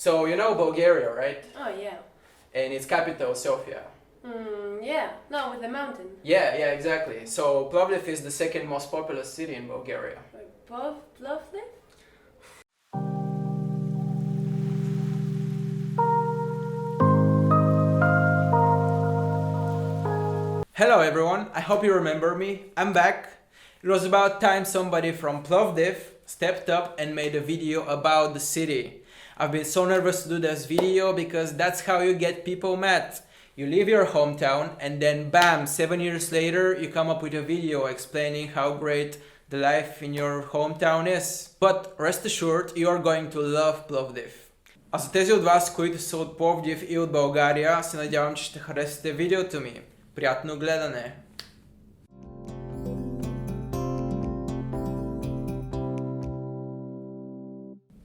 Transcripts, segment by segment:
So you know Bulgaria, right? Oh, yeah. And its capital, Sofia. Yeah. No, with the mountain. Yeah, exactly. So Plovdiv is the second most populous city in Bulgaria. Plovdiv? Hello everyone, I hope you remember me. I'm back. It was about time somebody from Plovdiv stepped up and made a video about the city. I've been so nervous to do this video because that's how you get people mad. You leave your hometown and then bam, 7 years later you come up with a video explaining how great the life in your hometown is. But rest assured, you are going to love Plovdiv. А за тези от вас, които са от Пловдив и от България, се надявам, че ще харесате видеото ми. Приятно гледане!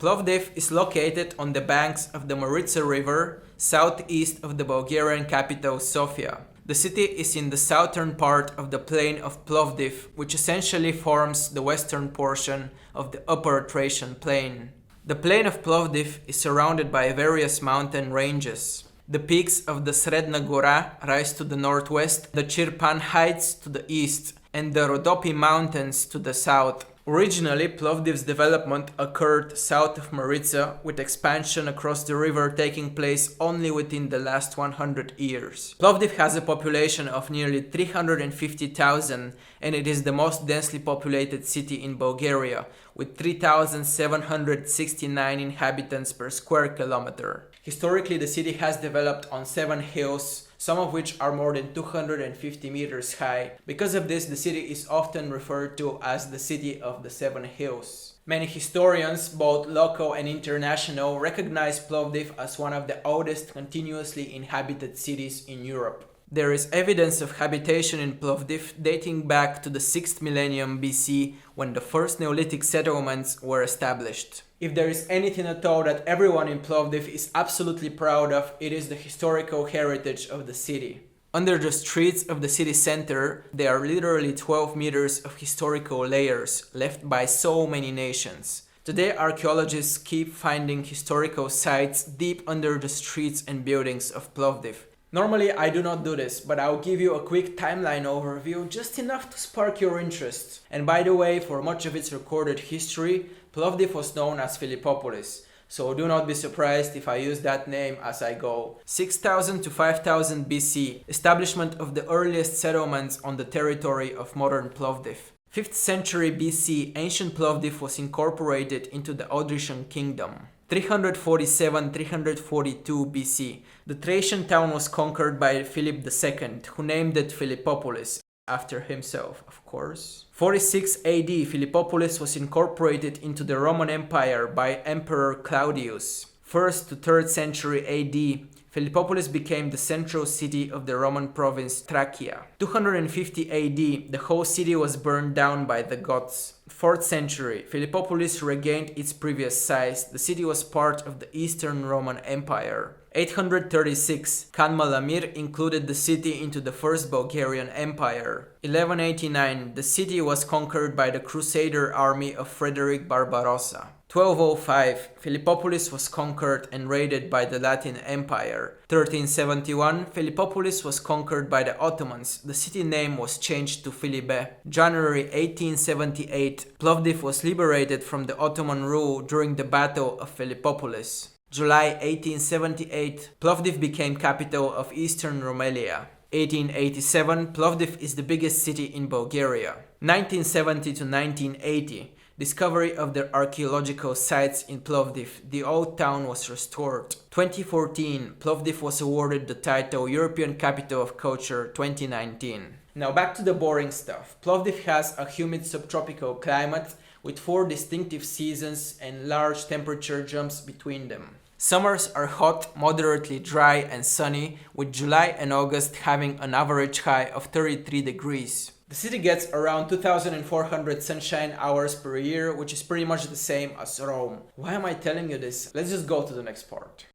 Plovdiv is located on the banks of the Maritsa River, southeast of the Bulgarian capital Sofia. The city is in the southern part of the plain of Plovdiv, which essentially forms the western portion of the upper Thracian plain. The plain of Plovdiv is surrounded by various mountain ranges. The peaks of the Sredna Gora rise to the northwest, the Chirpan Heights to the east, and the Rodopi Mountains to the south. Originally, Plovdiv's development occurred south of Maritsa, with expansion across the river taking place only within the last 100 years. Plovdiv has a population of nearly 350,000, and it is the most densely populated city in Bulgaria, with 3,769 inhabitants per square kilometer. Historically, the city has developed on 7 hills, some of which are more than 250 meters high. Because of this, the city is often referred to as the City of the Seven Hills. Many historians, both local and international, recognize Plovdiv as one of the oldest continuously inhabited cities in Europe. There is evidence of habitation in Plovdiv dating back to the 6th millennium BC, when the first Neolithic settlements were established. If there is anything at all that everyone in Plovdiv is absolutely proud of, it is the historical heritage of the city. Under the streets of the city center, there are literally 12 meters of historical layers left by so many nations. Today, archaeologists keep finding historical sites deep under the streets and buildings of Plovdiv. Normally, I do not do this, but I'll give you a quick timeline overview, just enough to spark your interest. And by the way, for much of its recorded history, Plovdiv was known as Philippopolis, so do not be surprised if I use that name as I go. 6000 to 5000 BC, establishment of the earliest settlements on the territory of modern Plovdiv. 5th century BC, ancient Plovdiv was incorporated into the Odrysian kingdom. 347-342 BC, the Thracian town was conquered by Philip II, who named it Philippopolis, after himself, of course. 46 AD, Philippopolis was incorporated into the Roman Empire by Emperor Claudius. 1st to 3rd century AD, Philippopolis became the central city of the Roman province Thracia. 250 AD, the whole city was burned down by the Goths. 4th century, Philippopolis regained its previous size. The city was part of the Eastern Roman Empire. 836, Khan Malamir included the city into the First Bulgarian Empire. 1189, the city was conquered by the Crusader army of Frederick Barbarossa. 1205, Philippopolis was conquered and raided by the Latin Empire. 1371, Philippopolis was conquered by the Ottomans. The city name was changed to Philippe. January 1878, Plovdiv was liberated from the Ottoman rule during the Battle of Philippopolis. July 1878, Plovdiv became capital of Eastern Rumelia. 1887, Plovdiv is the biggest city in Bulgaria. 1970 to 1980, discovery of the archaeological sites in Plovdiv. The old town was restored. 2014, Plovdiv was awarded the title European Capital of Culture 2019. Now back to the boring stuff. Plovdiv has a humid subtropical climate with 4 distinctive seasons and large temperature jumps between them. Summers are hot, moderately dry and sunny, with July and August having an average high of 33 degrees. The city gets around 2,400 sunshine hours per year, which is pretty much the same as Rome. Why am I telling you this? Let's just go to the next part.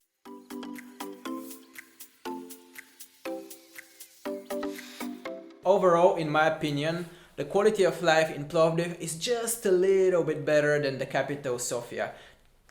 Overall, in my opinion, the quality of life in Plovdiv is just a little bit better than the capital Sofia.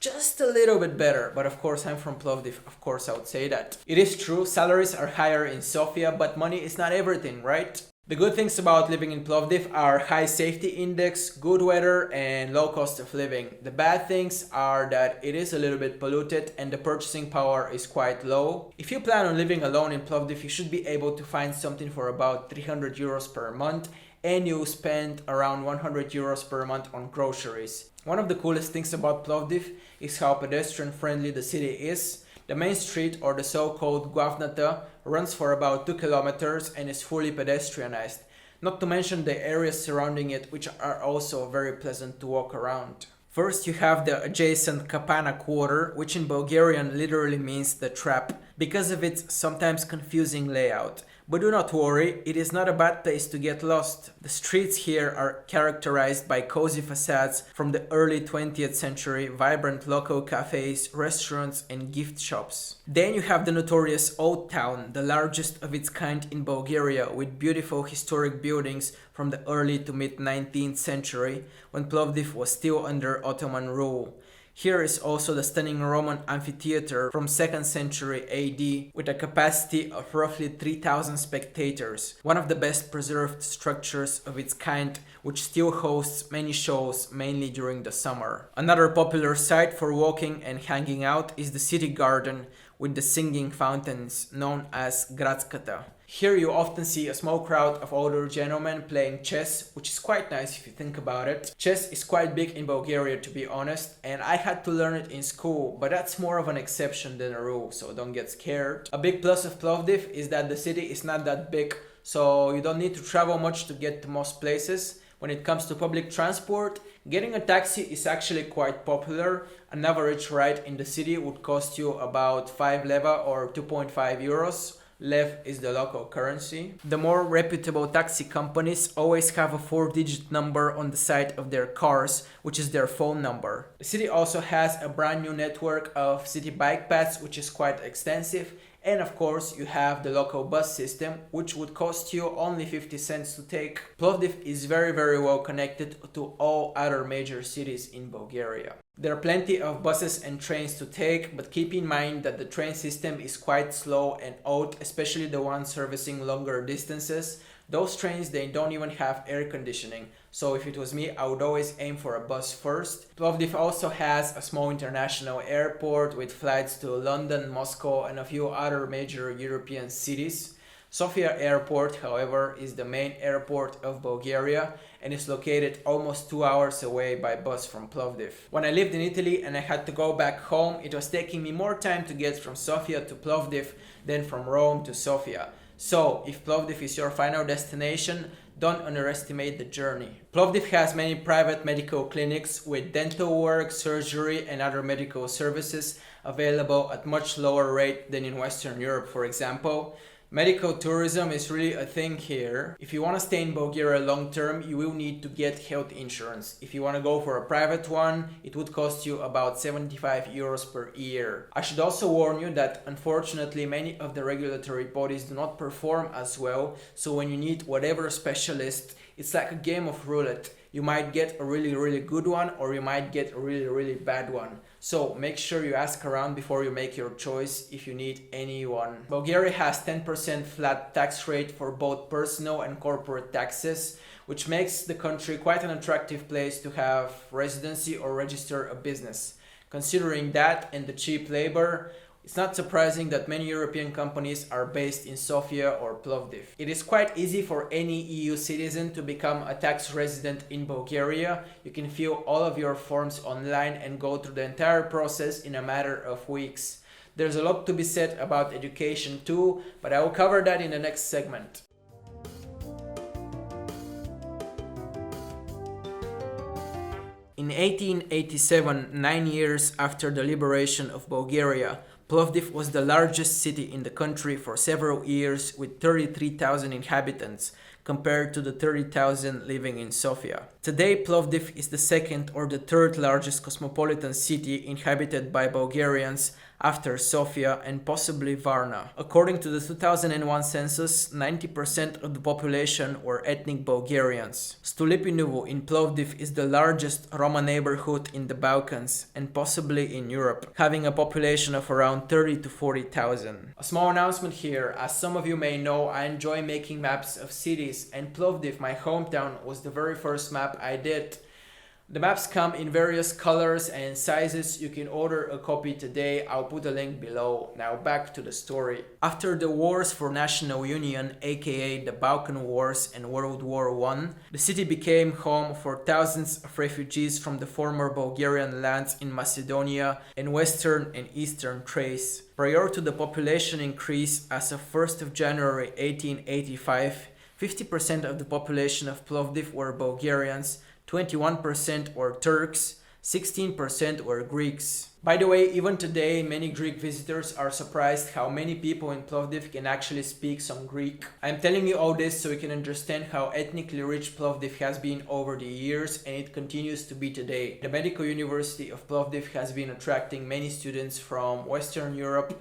just a little bit better, but of course I'm from Plovdiv, of course I would say that. It is true, salaries are higher in Sofia, but money is not everything, right? The good things about living in Plovdiv are high safety index, good weather, and low cost of living. The bad things are that it is a little bit polluted and the purchasing power is quite low. If you plan on living alone in Plovdiv, you should be able to find something for about 300 euros per month, and you spend around 100 euros per month on groceries. One of the coolest things about Plovdiv is how pedestrian friendly the city is. The main street, or the so-called Głavnata, runs for about 2 kilometers and is fully pedestrianized, not to mention the areas surrounding it, which are also very pleasant to walk around. First, you have the adjacent Kapana quarter, which in Bulgarian literally means the trap, because of its sometimes confusing layout. But do not worry, it is not a bad place to get lost. The streets here are characterized by cozy facades from the early 20th century, vibrant local cafes, restaurants and gift shops. Then you have the notorious Old Town, the largest of its kind in Bulgaria, with beautiful historic buildings from the early to mid 19th century, when Plovdiv was still under Ottoman rule. Here is also the stunning Roman amphitheater from 2nd century AD with a capacity of roughly 3,000 spectators, one of the best preserved structures of its kind, which still hosts many shows, mainly during the summer. Another popular site for walking and hanging out is the city garden with the singing fountains known as Gradskata. Here you often see a small crowd of older gentlemen playing chess, which is quite nice if you think about it. Chess is quite big in Bulgaria, to be honest, and I had to learn it in school, but that's more of an exception than a rule, so don't get scared. A big plus of Plovdiv is that the city is not that big, so you don't need to travel much to get to most places. When it comes to public transport, getting a taxi is actually quite popular. An average ride in the city would cost you about 5 leva or 2.5 euros. Lev is the local currency. The more reputable taxi companies always have a 4-digit number on the side of their cars, which is their phone number. The city also has a brand new network of city bike paths, which is quite extensive. And of course, you have the local bus system, which would cost you only 50 cents to take. Plovdiv is very well connected to all other major cities in Bulgaria. There are plenty of buses and trains to take, but keep in mind that the train system is quite slow and old, especially the ones servicing longer distances. Those trains, they don't even have air conditioning. So if it was me, I would always aim for a bus first. Plovdiv also has a small international airport with flights to London, Moscow and a few other major European cities. Sofia Airport, however, is the main airport of Bulgaria and is located almost 2 hours away by bus from Plovdiv. When I lived in Italy and I had to go back home, it was taking me more time to get from Sofia to Plovdiv than from Rome to Sofia. So, if Plovdiv is your final destination, don't underestimate the journey. Plovdiv has many private medical clinics with dental work, surgery and other medical services available at much lower rate than in Western Europe, for example. Medical tourism is really a thing here. If you want to stay in Bulgaria long term, you will need to get health insurance. If you want to go for a private one, it would cost you about 75 euros per year. I should also warn you that unfortunately many of the regulatory bodies do not perform as well, so when you need whatever specialist, it's like a game of roulette. You might get a really good one or you might get a really bad one. So make sure you ask around before you make your choice if you need anyone. Bulgaria has 10% flat tax rate for both personal and corporate taxes, which makes the country quite an attractive place to have residency or register a business. Considering that and the cheap labor, it's not surprising that many European companies are based in Sofia or Plovdiv. It is quite easy for any EU citizen to become a tax resident in Bulgaria. You can fill all of your forms online and go through the entire process in a matter of weeks. There's a lot to be said about education too, but I will cover that in the next segment. In 1887, 9 years after the liberation of Bulgaria, Plovdiv was the largest city in the country for several years with 33,000 inhabitants compared to the 30,000 living in Sofia. Today, Plovdiv is the second or the third largest cosmopolitan city inhabited by Bulgarians after Sofia and possibly Varna. According to the 2001 census, 90% of the population were ethnic Bulgarians. Stulipinovo in Plovdiv is the largest Roma neighborhood in the Balkans and possibly in Europe, having a population of around 30 to 40,000. A small announcement here: as some of you may know, I enjoy making maps of cities, and Plovdiv, my hometown, was the very first map I did. The maps come in various colors and sizes. You can order a copy today. I'll put a link below. Now back to the story. After the wars for national union, aka the Balkan Wars and World War I, the city became home for thousands of refugees from the former Bulgarian lands in Macedonia and western and eastern Thrace. Prior to the population increase, as of 1st of January 1885, 50% of the population of Plovdiv were Bulgarians, 21% were Turks, 16% were Greeks. By the way, even today, many Greek visitors are surprised how many people in Plovdiv can actually speak some Greek. I'm telling you all this so you can understand how ethnically rich Plovdiv has been over the years, and it continues to be today. The Medical University of Plovdiv has been attracting many students from Western Europe,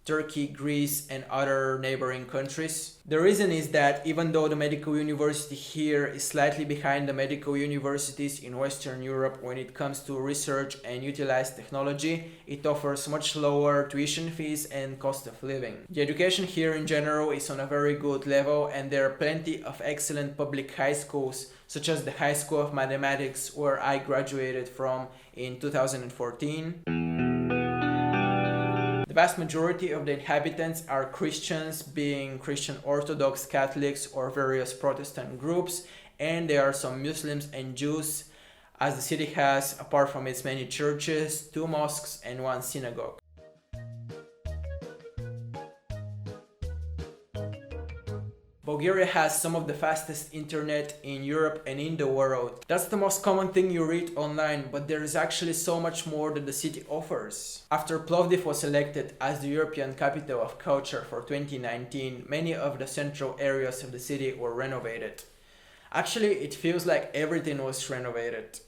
Turkey, Greece, and other neighboring countries. The reason is that even though the medical university here is slightly behind the medical universities in Western Europe when it comes to research and utilized technology, it offers much lower tuition fees and cost of living. The education here in general is on a very good level, and there are plenty of excellent public high schools, such as the High School of Mathematics, where I graduated from in 2014. The vast majority of the inhabitants are Christians, being Christian Orthodox, Catholics, or various Protestant groups, and there are some Muslims and Jews, as the city has, apart from its many churches, 2 mosques and 1 synagogue. Bulgaria has some of the fastest internet in Europe and in the world. That's the most common thing you read online, but there is actually so much more that the city offers. After Plovdiv was elected as the European Capital of Culture for 2019, many of the central areas of the city were renovated. Actually, it feels like everything was renovated.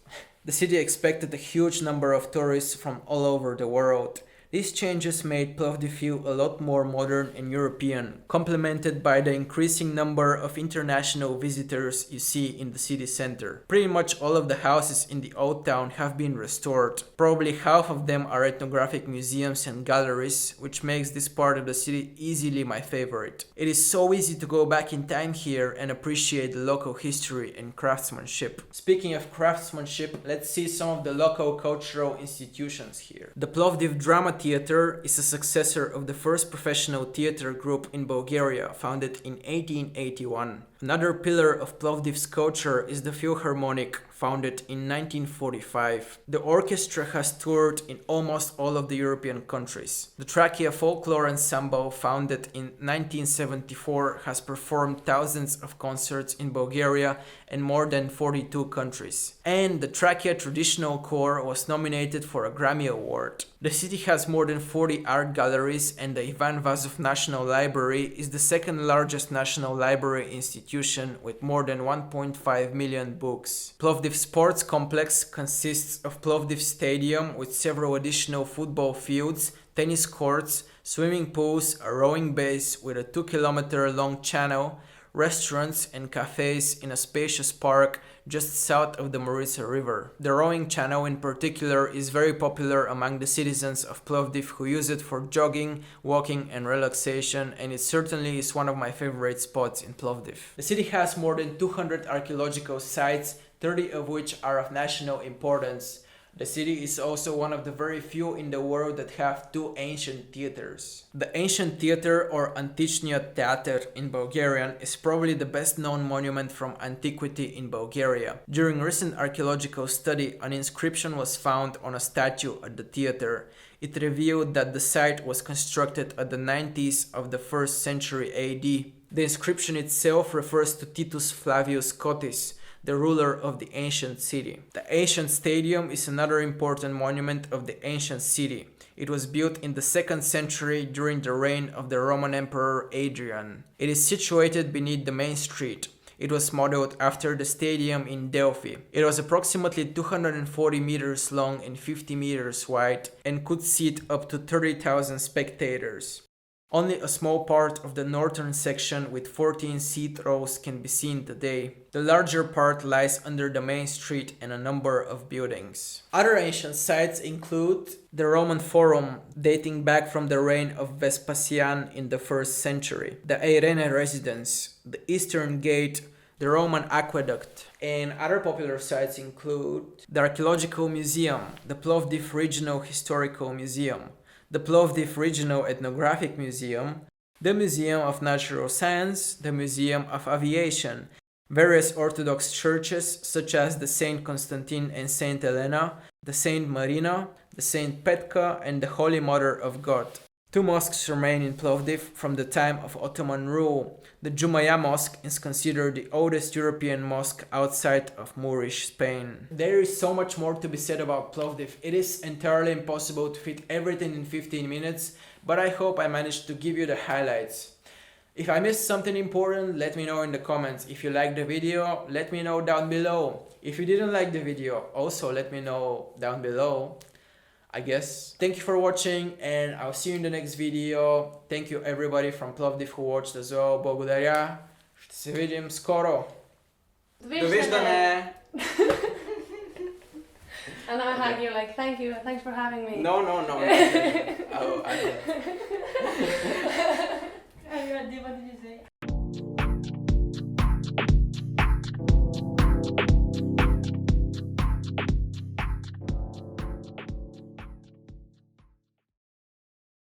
The city expected a huge number of tourists from all over the world. These changes made Plovdiv feel a lot more modern and European, complemented by the increasing number of international visitors you see in the city center. Pretty much all of the houses in the old town have been restored. Probably half of them are ethnographic museums and galleries, which makes this part of the city easily my favorite. It is so easy to go back in time here and appreciate the local history and craftsmanship. Speaking of craftsmanship, let's see some of the local cultural institutions here. The Plovdiv Drama Theatre is a successor of the first professional theatre group in Bulgaria, founded in 1881. Another pillar of Plovdiv's culture is the Philharmonic, founded in 1945. The orchestra has toured in almost all of the European countries. The Trachea Folklore Ensemble, founded in 1974, has performed thousands of concerts in Bulgaria and more than 42 countries. And the Trachea Traditional Corps was nominated for a Grammy Award. The city has more than 40 art galleries, and the Ivan Vazov National Library is the second largest national library institution with more than 1.5 million books. Plovdiv Sports Complex consists of Plovdiv Stadium with several additional football fields, tennis courts, swimming pools, a rowing base with a 2-kilometer long channel, restaurants and cafes in a spacious park just south of the Maritsa River. The rowing channel in particular is very popular among the citizens of Plovdiv, who use it for jogging, walking and relaxation, and it certainly is one of my favorite spots in Plovdiv. The city has more than 200 archaeological sites, 30 of which are of national importance. The city is also one of the very few in the world that have 2 ancient theaters. The ancient theater, or Antichnia Theater in Bulgarian, is probably the best known monument from antiquity in Bulgaria. During recent archaeological study, an inscription was found on a statue at the theater. It revealed that the site was constructed at the 90s of the 1st century AD. The inscription itself refers to Titus Flavius Cotys, the ruler of the ancient city. The ancient stadium is another important monument of the ancient city. It was built in the 2nd century during the reign of the Roman Emperor Adrian. It is situated beneath the main street. It was modeled after the stadium in Delphi. It was approximately 240 meters long and 50 meters wide and could seat up to 30,000 spectators. Only a small part of the northern section with 14 seat rows can be seen today. The larger part lies under the main street and a number of buildings. Other ancient sites include the Roman Forum, dating back from the reign of Vespasian in the 1st century, the Irene residence, the Eastern Gate, the Roman Aqueduct, and other popular sites include the Archaeological Museum, the Plovdiv Regional Historical Museum, the Plovdiv Regional Ethnographic Museum, the Museum of Natural Science, the Museum of Aviation, various Orthodox churches such as the Saint Constantine and Saint Helena, the Saint Marina, the Saint Petka, and the Holy Mother of God. 2 mosques remain in Plovdiv from the time of Ottoman rule. The Jumaia Mosque is considered the oldest European mosque outside of Moorish Spain. There is so much more to be said about Plovdiv. It is entirely impossible to fit everything in 15 minutes, but I hope I managed to give you the highlights. If I missed something important, let me know in the comments. If you liked the video, let me know down below. If you didn't like the video, also let me know down below, I guess. Thank you for watching and I'll see you in the next video. Thank you everybody from Plovdiv who watched as well. Благодаря. Ще се видим скоро. Довиждане. And I hug you like, thank you, thanks for having me. No. What did you say?